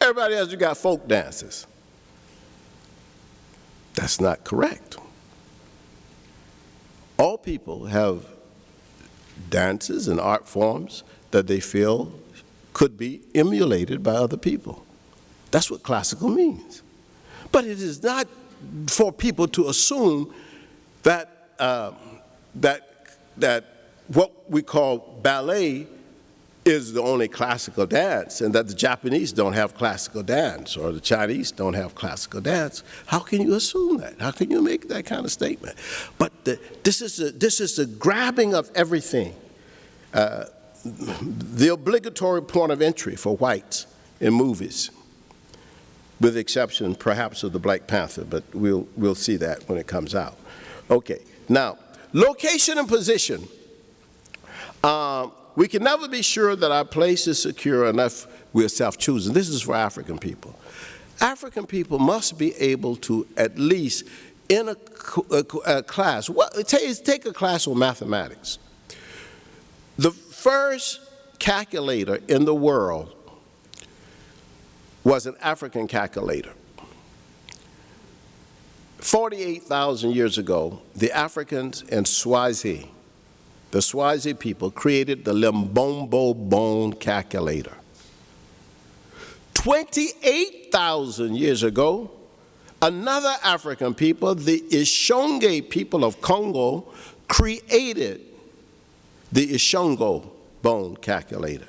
Everybody else, you got folk dances. That's not correct. All people have dances and art forms that they feel could be emulated by other people. That's what classical means. But it is not for people to assume that, that what we call ballet is the only classical dance, and that the Japanese don't have classical dance, or the Chinese don't have classical dance. How can you assume that? How can you make that kind of statement? But this is the grabbing of everything, the obligatory point of entry for whites in movies, with the exception perhaps of the Black Panther, but we'll see that when it comes out. Okay, now, location and position. We can never be sure that our place is secure unless we're self-choosing. This is for African people. African people must be able to, at least in a class, take a class on mathematics. The first calculator in the world was an African calculator. 48,000 years ago, the Africans in Swazi, the Swazi people, created the Limbombo bone calculator. 28,000 years ago, another African people, the Ishonge people of Congo, created the Ishongo bone calculator.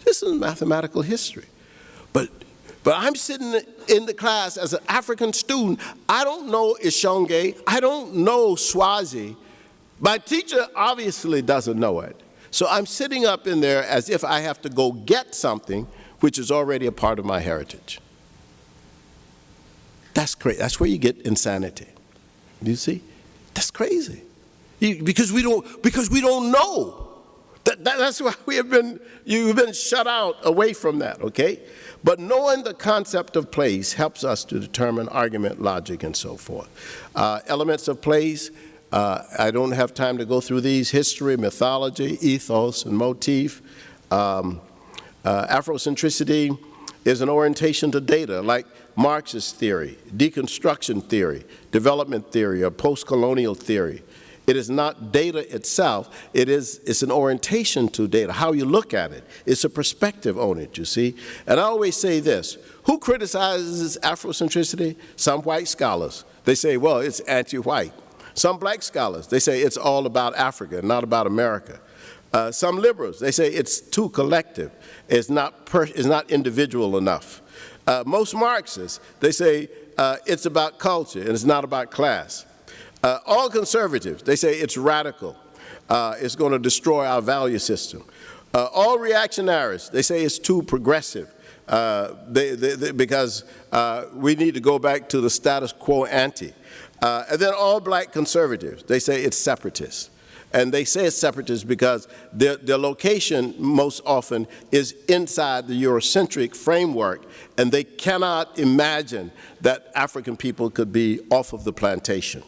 This is mathematical history. But I'm sitting in the class as an African student. I don't know Ishonge. I don't know Swazi. My teacher obviously doesn't know it. So I'm sitting up in there as if I have to go get something which is already a part of my heritage. That's crazy. That's where you get insanity. You see? That's crazy. Because we don't know. That's why you've been shut out away from that, okay? But knowing the concept of place helps us to determine argument, logic, and so forth. Elements of place, I don't have time to go through these: history, mythology, ethos, and motif. Afrocentricity is an orientation to data, like Marxist theory, deconstruction theory, development theory, or post-colonial theory. It is not data itself, it's an orientation to data, how you look at it. It's a perspective on it, you see. And I always say this: who criticizes Afrocentricity? Some white scholars. They say, well, it's anti-white. Some black scholars, they say it's all about Africa, not about America. Some liberals, they say it's too collective, it's not individual enough. Most Marxists, they say it's about culture and it's not about class. All conservatives, they say it's radical, it's going to destroy our value system. All reactionaries, they say it's too progressive, because we need to go back to the status quo ante. And then all black conservatives, they say it's separatist. And they say it's separatist because their location most often is inside the Eurocentric framework, and they cannot imagine that African people could be off of the plantation.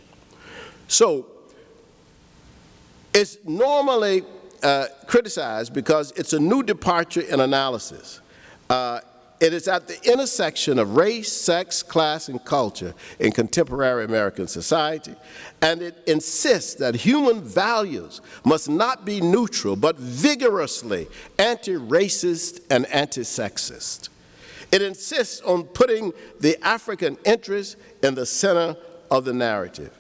So it's normally criticized because it's a new departure in analysis. It is at the intersection of race, sex, class, and culture in contemporary American society, and it insists that human values must not be neutral, but vigorously anti-racist and anti-sexist. It insists on putting the African interest in the center of the narrative.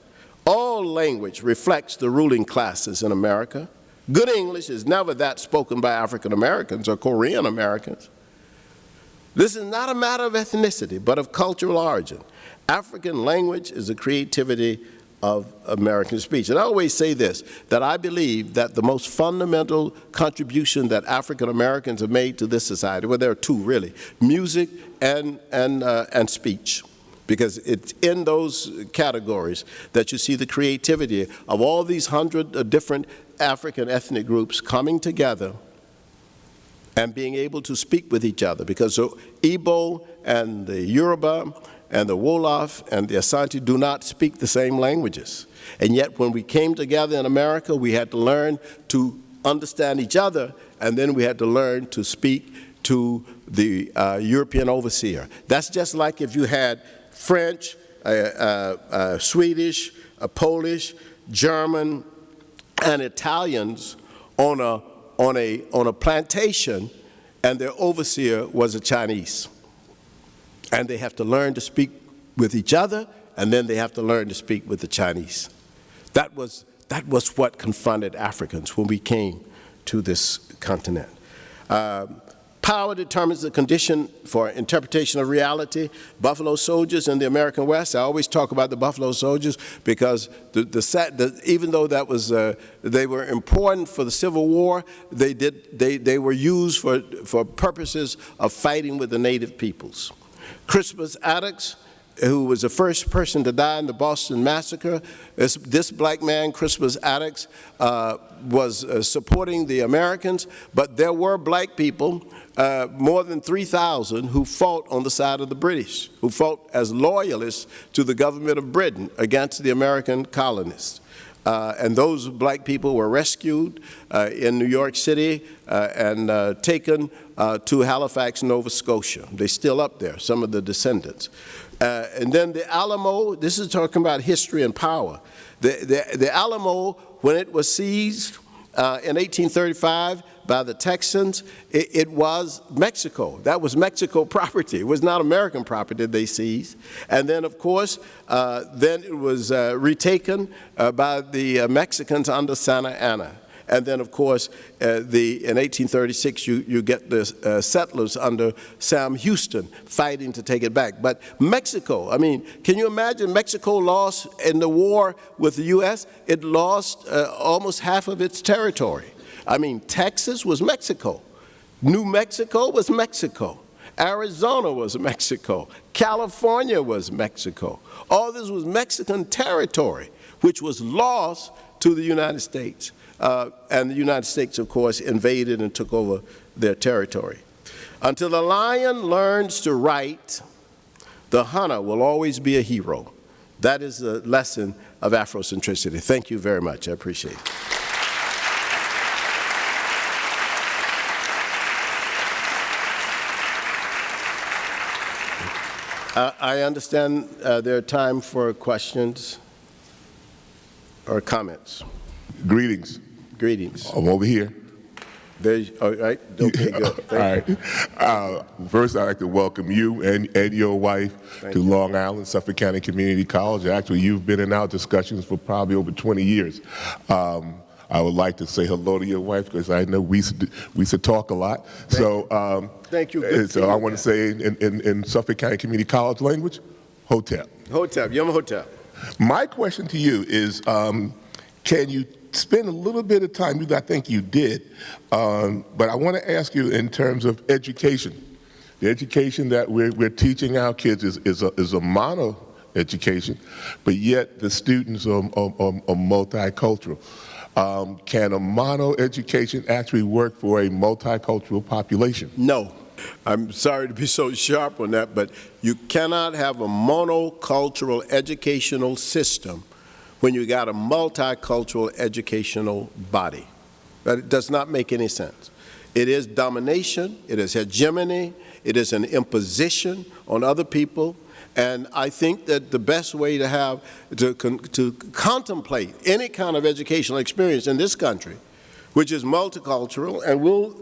All language reflects the ruling classes in America. Good English is never that spoken by African Americans or Korean Americans. This is not a matter of ethnicity, but of cultural origin. African language is the creativity of American speech. And I always say this, that I believe that the most fundamental contribution that African Americans have made to this society, well, there are two really, music and speech. Because it's in those categories that you see the creativity of all these 100 different African ethnic groups coming together and being able to speak with each other, because the Igbo and the Yoruba and the Wolof and the Asante do not speak the same languages. And yet when we came together in America, we had to learn to understand each other, and then we had to learn to speak to the European overseer. That's just like if you had French, Swedish, Polish, German, and Italians on a plantation, and their overseer was a Chinese. And they have to learn to speak with each other, and then they have to learn to speak with the Chinese. That was what confronted Africans when we came to this continent. Power determines the condition for interpretation of reality. Buffalo Soldiers in the American West, I always talk about the Buffalo Soldiers because even though that was, they were important for the Civil War, they were used for purposes of fighting with the native peoples. Crispus Attucks, who was the first person to die in the Boston Massacre, this black man, Crispus Attucks, was supporting the Americans, but there were black people, more than 3,000, who fought on the side of the British, who fought as loyalists to the government of Britain against the American colonists. And those black people were rescued in New York City and taken to Halifax, Nova Scotia. They're still up there, some of the descendants. And then the Alamo, this is talking about history and power. The Alamo, when it was seized in 1835 by the Texans, it was Mexico. That was Mexico property. It was not American property they seized. And then, of course, then it was retaken by the Mexicans under Santa Anna. And then, of course, in 1836, you get the settlers under Sam Houston fighting to take it back. But Mexico, I mean, can you imagine Mexico lost in the war with the U.S.? It lost almost half of its territory. I mean, Texas was Mexico. New Mexico was Mexico. Arizona was Mexico. California was Mexico. All this was Mexican territory, which was lost to the United States. And the United States, of course, invaded and took over their territory. Until the lion learns to write, the hunter will always be a hero. That is the lesson of Afrocentricity. Thank you very much. I appreciate it. I understand there are time for questions or comments. Greetings. Greetings. I'm over here. All right. Okay, good. Thank you. First, I'd like to welcome you and your wife to Long Island, Suffolk County Community College. Actually, you've been in our discussions for probably over 20 years. I would like to say hello to your wife because I know we used to talk a lot. Thank you. Good so I want to say in Suffolk County Community College language, Hotep. Hotep. Yum Hotep. My question to you is, can you spend a little bit of time, I think you did, but I want to ask you in terms of education. The education that we're teaching our kids is a mono education, but yet the students are multicultural. Can a mono education actually work for a multicultural population? No. I'm sorry to be so sharp on that, but you cannot have a monocultural educational system when you got a multicultural educational body. That does not make any sense. It is domination, it is hegemony, it is an imposition on other people, and I think that the best way to contemplate any kind of educational experience in this country, which is multicultural and will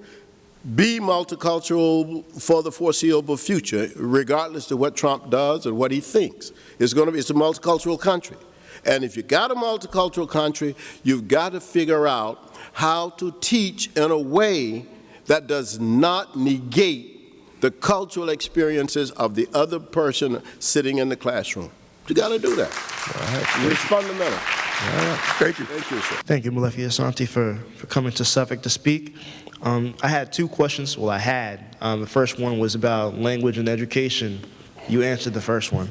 be multicultural for the foreseeable future, regardless of what Trump does and what he thinks. It's a multicultural country. And if you got a multicultural country, you've got to figure out how to teach in a way that does not negate the cultural experiences of the other person sitting in the classroom. You got to do that. It's fundamental. Thank you. Thank you, sir. Thank you, Molefi Asante, for coming to Suffolk to speak. I had two questions. Well, the first one was about language and education. You answered the first one.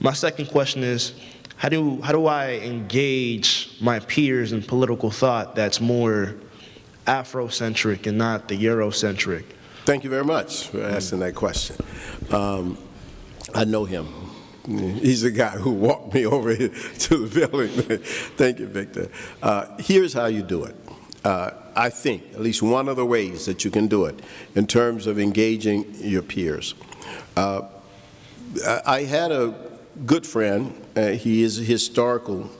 My second question is, how do I engage my peers in political thought that's more Afrocentric and not the Eurocentric? Thank you very much for asking that question. I know him. He's the guy who walked me over here to the building. Thank you, Victor. Here's how you do it. I think at least one of the ways that you can do it in terms of engaging your peers. I had a good friend. He is a historical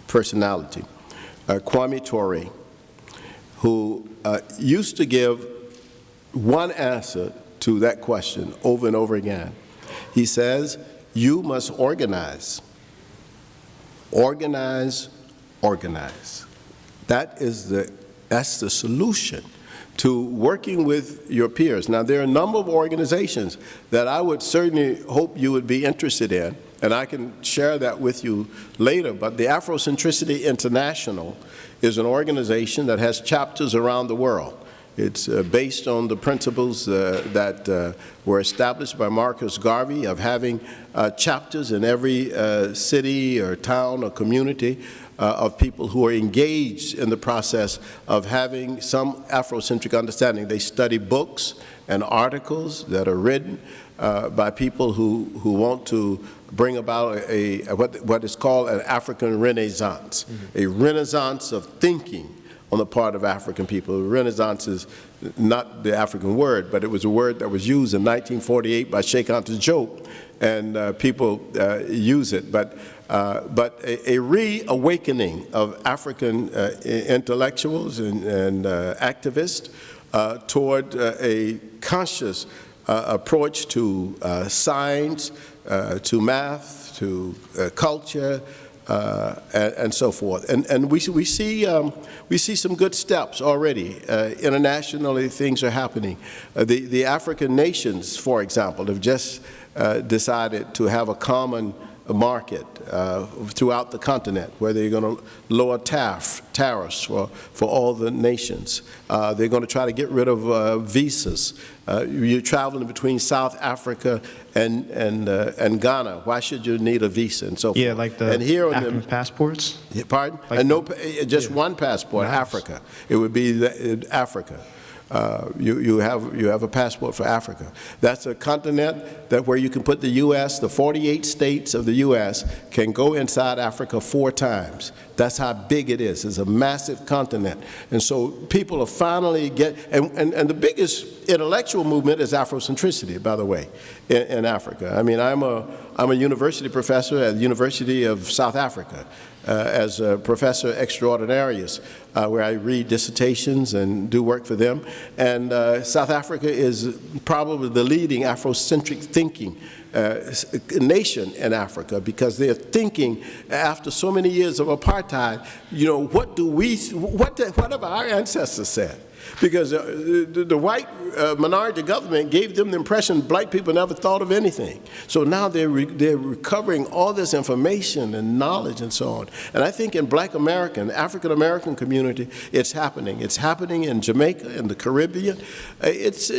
personality, Kwame Ture, who used to give one answer to that question over and over again. He says, you must organize. Organize, organize. That's the solution to working with your peers. Now, there are a number of organizations that I would certainly hope you would be interested in, and I can share that with you later, but the Afrocentricity International is an organization that has chapters around the world. It's based on the principles that were established by Marcus Garvey of having chapters in every city or town or community of people who are engaged in the process of having some Afrocentric understanding. They study books and articles that are written by people who want to bring about what is called an African Renaissance, a renaissance of thinking on the part of African people. Renaissance is not the African word, but it was a word that was used in 1948 by Sheikh Anta Diop, and people use it. But a reawakening of African intellectuals and activists toward a conscious approach to science, to math, to culture, and so forth. And we see some good steps already. Internationally, things are happening. The African nations, for example, have just decided to have a common market throughout the continent where they're going to lower tariffs for all the nations. They're going to try to get rid of visas. You're traveling between South Africa and Ghana. Why should you need a visa and so forth? Yeah, like the African passports? Pardon? Like just one passport, nice. Africa. It would be Africa. You have a passport for Africa. That's a continent that where you can put the U.S., the 48 states of the U.S. can go inside Africa 4 times. That's how big it is. It's a massive continent. And so people are finally and the biggest intellectual movement is Afrocentricity, by the way, in Africa. I mean, I'm a university professor at the University of South Africa. As a professor extraordinarius, where I read dissertations and do work for them. And South Africa is probably the leading Afrocentric thinking nation in Africa, because they're thinking, after so many years of apartheid, you know, what have our ancestors said? Because the white minority government gave them the impression black people never thought of anything. So now they're recovering all this information and knowledge and so on. And I think in Black American, African American community, it's happening. It's happening in Jamaica, in the Caribbean. It's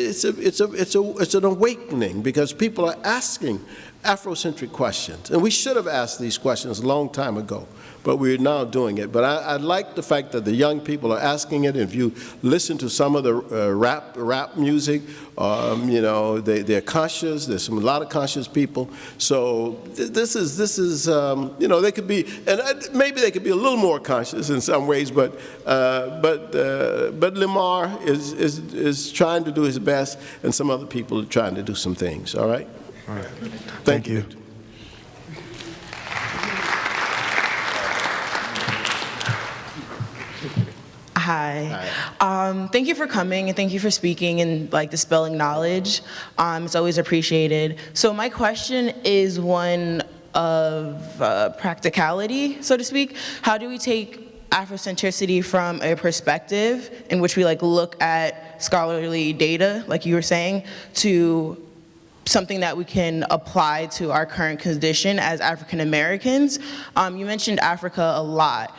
an awakening, because people are asking Afrocentric questions. And we should have asked these questions a long time ago, but we're now doing it. But I like the fact that the young people are asking it. If you listen to some of the rap music, you know, they're conscious. There's a lot of conscious people. So this is you know, they could be, and maybe they could be a little more conscious in some ways. But Lamar is trying to do his best, and some other people are trying to do some things. All right. All right. Thank you. Hi. Thank you for coming, and thank you for speaking and like dispelling knowledge. It's always appreciated. So my question is one of practicality, so to speak. How do we take Afrocentricity from a perspective in which we like look at scholarly data, like you were saying, to something that we can apply to our current condition as African Americans? You mentioned Africa a lot,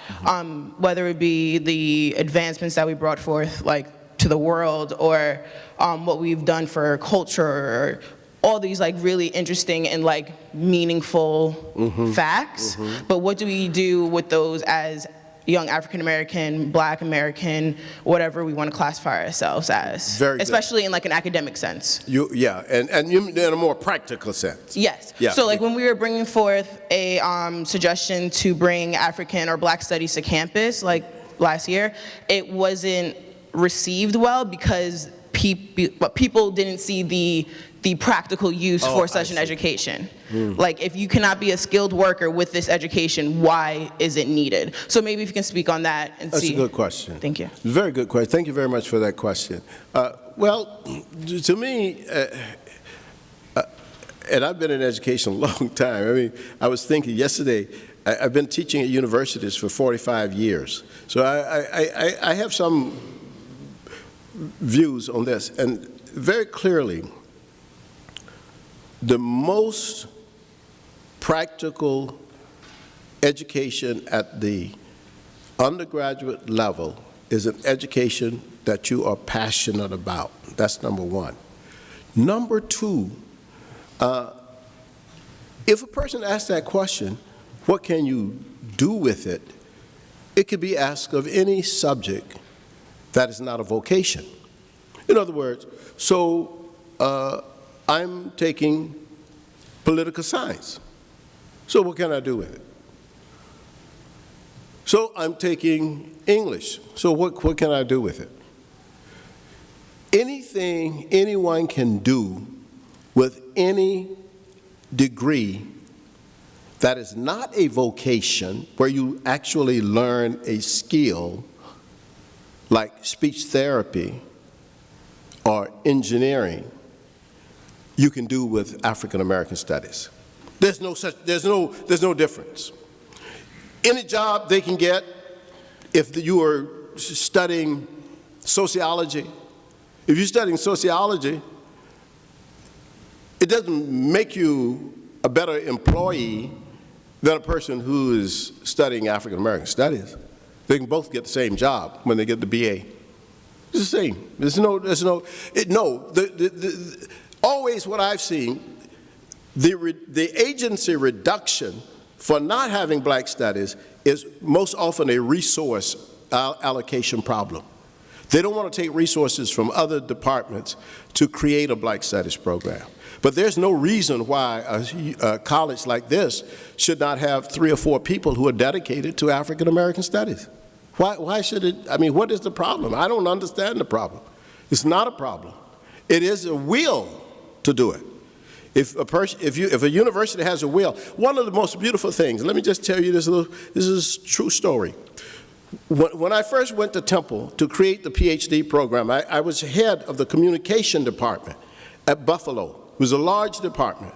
whether it be the advancements that we brought forth like to the world, or what we've done for culture, or all these like really interesting and like meaningful facts. But what do we do with those as young African American, Black American, whatever we want to classify ourselves as? Very good. Especially in like an academic sense. Yeah, and you in a more practical sense. Yes. Yeah. So like when we were bringing forth a suggestion to bring African or Black studies to campus, like last year, it wasn't received well because people didn't see the practical use for such an education. Like, if you cannot be a skilled worker with this education, why is it needed? So maybe if you can speak on that and see. That's a good question. Thank you. Very good question. Thank you very much for that question. Well, to me, and I've been in education a long time. I mean, I was thinking yesterday, I've been teaching at universities for 45 years. So I have some views on this. And very clearly, the most practical education at the undergraduate level is an education that you are passionate about. That's number one. Number two, if a person asks that question, what can you do with it? It could be asked of any subject that is not a vocation. In other words, so I'm taking political science. So what can I do with it? So I'm taking English. So what can I do with it? Anything anyone can do with any degree that is not a vocation, where you actually learn a skill like speech therapy or engineering, you can do with African American studies. There's no difference. Any job they can get, if you are studying sociology, if you're studying sociology, it doesn't make you a better employee than a person who is studying African American studies. They can both get the same job when they get the BA. It's the same. Always what I've seen, the agency reduction for not having Black studies is most often a resource allocation problem. They don't want to take resources from other departments to create a Black studies program. But there's no reason why a college like this should not have 3 or 4 people who are dedicated to African American studies. Why should it? I mean, what is the problem? I don't understand the problem. It's not a problem. It is a will to do it. If a university has a will, one of the most beautiful things, let me just tell you this is a true story. When I first went to Temple to create the PhD program, I was head of the communication department at Buffalo. It was a large department.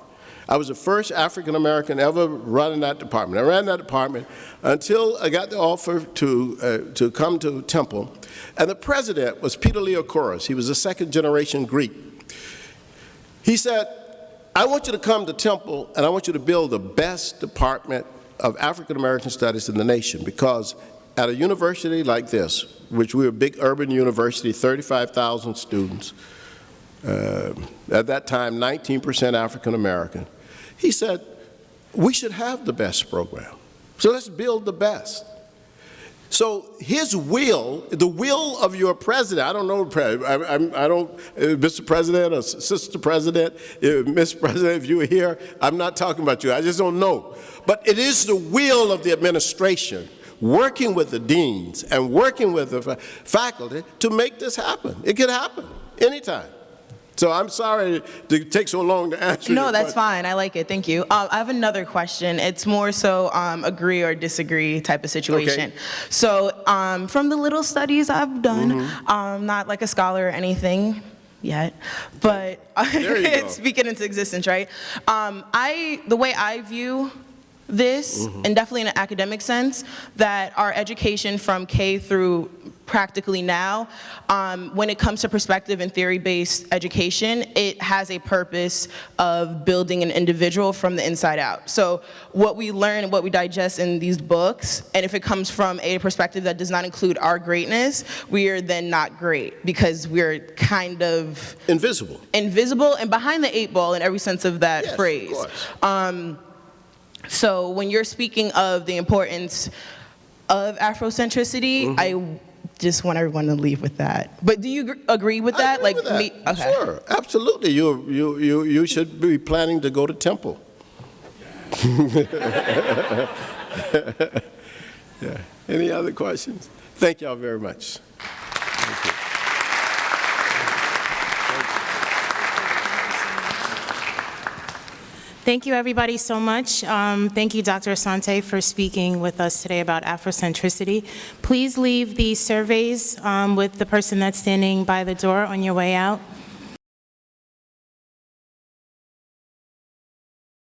I was the first African-American ever running that department. I ran that department until I got the offer to come to Temple. And the president was Peter Leokoros. He was a second-generation Greek. He said, I want you to come to Temple, and I want you to build the best department of African-American studies in the nation, because at a university like this, which we're a big urban university, 35,000 students, at that time 19% African-American, he said, we should have the best program. So let's build the best. So his will, the will of your president, I don't know, I don't, Mr. President or Sister President, Miss President, if you were here, I'm not talking about you, I just don't know. But it is the will of the administration, working with the deans and working with the faculty to make this happen. It can happen anytime. So I'm sorry it takes so long to answer. No, that's fine. I like it. Thank you. I have another question. It's more so agree or disagree type of situation. Okay. So from the little studies I've done, not like a scholar or anything yet, but it's speaking into existence, right? The way I view this, and definitely in an academic sense, that our education from K through practically now, when it comes to perspective and theory-based education, it has a purpose of building an individual from the inside out. So what we learn and what we digest in these books, and if it comes from a perspective that does not include our greatness, we are then not great, because we're kind of invisible and behind the eight ball in every sense of that phrase. Of course. So when you're speaking of the importance of Afrocentricity, I just want everyone to leave with that. But do you agree with that? I agree with that. Okay. Sure, absolutely. You should be planning to go to Temple. Yeah. Any other questions? Thank y'all very much. Thank you. Thank you, everybody, so much. Thank you, Dr. Asante, for speaking with us today about Afrocentricity. Please leave the surveys with the person that's standing by the door on your way out.